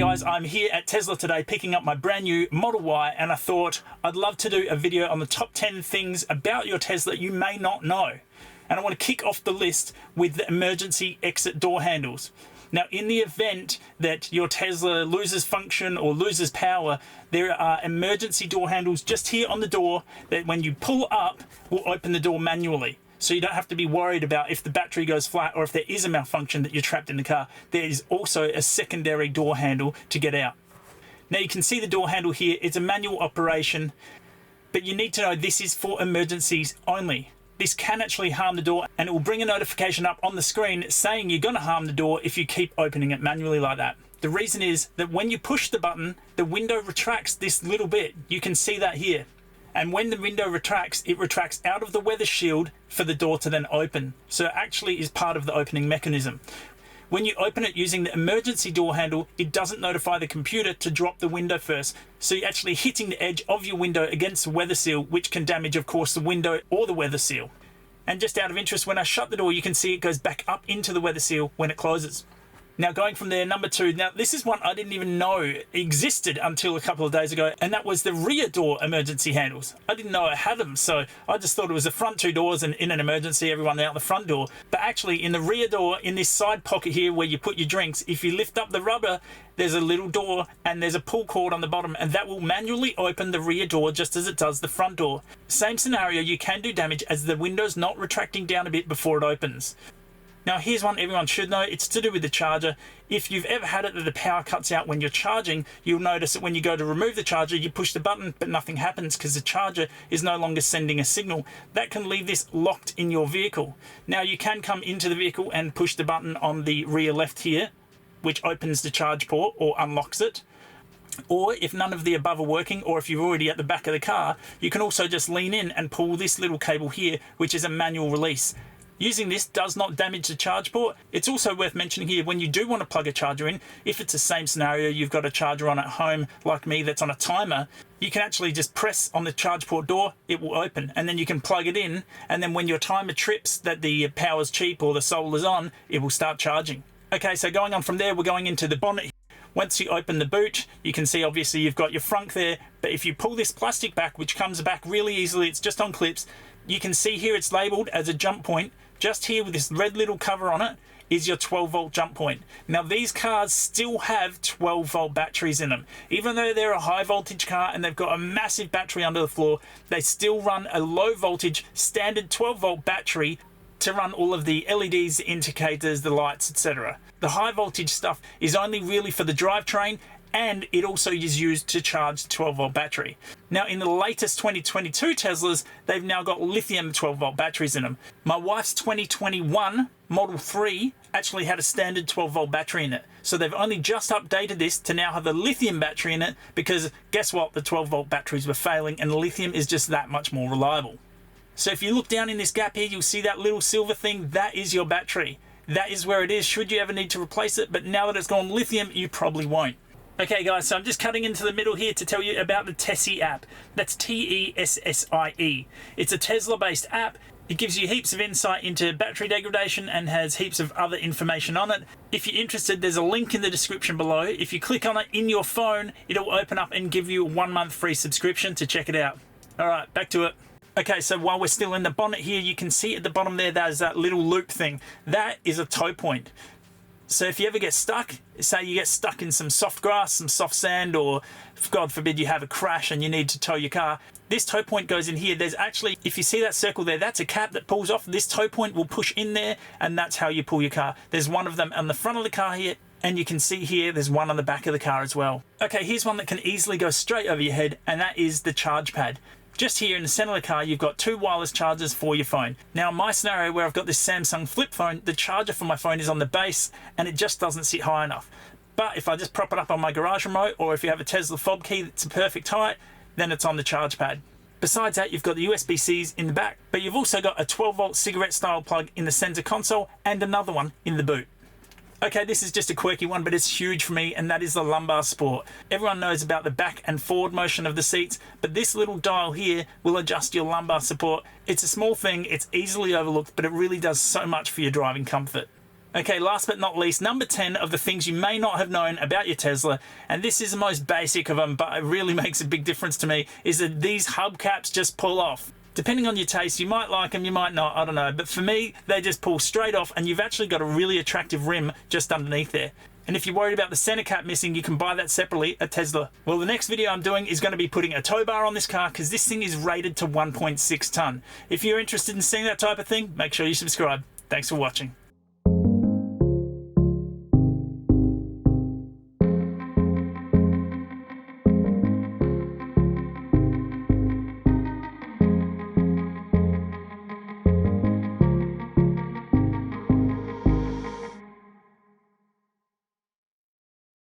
guys, I'm here at Tesla today picking up my brand new Model Y, and I thought I'd love to do a video on the top 10 things about your Tesla you may not know. And I want to kick off the list with the emergency exit door handles. Now, in the event that your Tesla loses function or loses power, there are emergency door handles just here on the door that when you pull up will open the door manually. So you don't have to be worried about if the battery goes flat or if there is a malfunction that you're trapped in the car. There is also a secondary door handle to get out. Now you can see the door handle here. It's a manual operation, but you need to know this is for emergencies only. This can actually harm the door, and it will bring a notification up on the screen saying you're going to harm the door if you keep opening it manually like that. The reason is that when you push the button, the window retracts this little bit. You can see that here. And when the window retracts, it retracts out of the weather shield for the door to then open. So it actually is part of the opening mechanism. When you open it using the emergency door handle, it doesn't notify the computer to drop the window first. So you're actually hitting the edge of your window against the weather seal, which can damage, of course, the window or the weather seal. And just out of interest, when I shut the door, you can see it goes back up into the weather seal when it closes. Now, going from there, number two. Now, this is one I didn't even know existed until a couple of days ago, and that was the rear door emergency handles. I didn't know I had them, so I just thought it was the front two doors, and in an emergency, everyone out the front door. But actually, in the rear door, in this side pocket here where you put your drinks, if you lift up the rubber, there's a little door, and there's a pull cord on the bottom, and that will manually open the rear door just as it does the front door. Same scenario, you can do damage as the window's not retracting down a bit before it opens. Now, here's one everyone should know. It's to do with the charger. If you've ever had it that the power cuts out when you're charging, you'll notice that when you go to remove the charger, you push the button, but nothing happens because the charger is no longer sending a signal. That can leave this locked in your vehicle. Now, you can come into the vehicle and push the button on the rear left here, which opens the charge port or unlocks it. Or if none of the above are working, or if you're already at the back of the car, you can also just lean in and pull this little cable here, which is a manual release. Using this does not damage the charge port. It's also worth mentioning here, when you do want to plug a charger in, if it's the same scenario, you've got a charger on at home like me that's on a timer, you can actually just press on the charge port door, it will open, and then you can plug it in, and then when your timer trips that the power's cheap or the solar's on, it will start charging. Okay, so going on from there, we're going into the bonnet. Once you open the boot, you can see obviously you've got your frunk there, but if you pull this plastic back, which comes back really easily, it's just on clips, you can see here it's labeled as a jump point. Just here with this red little cover on it is your 12 volt jump point. Now, these cars still have 12 volt batteries in them. Even though they're a high voltage car and they've got a massive battery under the floor, they still run a low voltage standard 12 volt battery to run all of the LEDs, indicators, the lights, etc. The high voltage stuff is only really for the drivetrain, and it also is used to charge the 12 volt battery. Now, in the latest 2022 Teslas, they've now got lithium 12 volt batteries in them. My wife's 2021 Model 3 actually had a standard 12 volt battery in it. So they've only just updated this to now have a lithium battery in it, because guess what? The 12 volt batteries were failing, and lithium is just that much more reliable. So if you look down in this gap here, you'll see that little silver thing. That is your battery. That is where it is should you ever need to replace it, but now that it's gone lithium, you probably won't. Okay guys, so I'm just cutting into the middle here to tell you about the Tessie app. That's Tessie. It's a Tesla-based app. It gives you heaps of insight into battery degradation and has heaps of other information on it. If you're interested, there's a link in the description below. If you click on it in your phone, it'll open up and give you a 1 month free subscription to check it out. All right, back to it. Okay, so while we're still in the bonnet here, you can see at the bottom there's that little loop thing. That is a tow point. So if you ever get stuck, say you get stuck in some soft grass, some soft sand, or God forbid you have a crash and you need to tow your car, this tow point goes in here. There's actually, if you see that circle there, that's a cap that pulls off. This tow point will push in there, and that's how you pull your car. There's one of them on the front of the car here, and you can see here there's one on the back of the car as well. Okay, here's one that can easily go straight over your head, and that is the charge pad. Just here in the center of the car, you've got 2 wireless chargers for your phone. Now, in my scenario where I've got this Samsung flip phone, the charger for my phone is on the base and it just doesn't sit high enough. But if I just prop it up on my garage remote, or if you have a Tesla fob key that's a perfect height, then it's on the charge pad. Besides that, you've got the USB-Cs in the back, but you've also got a 12 volt cigarette style plug in the center console and another one in the boot. Okay, this is just a quirky one, but it's huge for me, and that is the Lumbar Sport. Everyone knows about the back and forward motion of the seats, but this little dial here will adjust your lumbar support. It's a small thing, it's easily overlooked, but it really does so much for your driving comfort. Okay, last but not least, number 10 of the things you may not have known about your Tesla, and this is the most basic of them, but it really makes a big difference to me, is that these hubcaps just pull off. Depending on your taste, you might like them, you might not, I don't know, but for me, they just pull straight off, and you've actually got a really attractive rim just underneath there. And if you're worried about the center cap missing, you can buy that separately at Tesla. Well, the next video I'm doing is going to be putting a tow bar on this car because this thing is rated to 1.6 ton. If you're interested in seeing that type of thing, make sure you subscribe. Thanks for watching.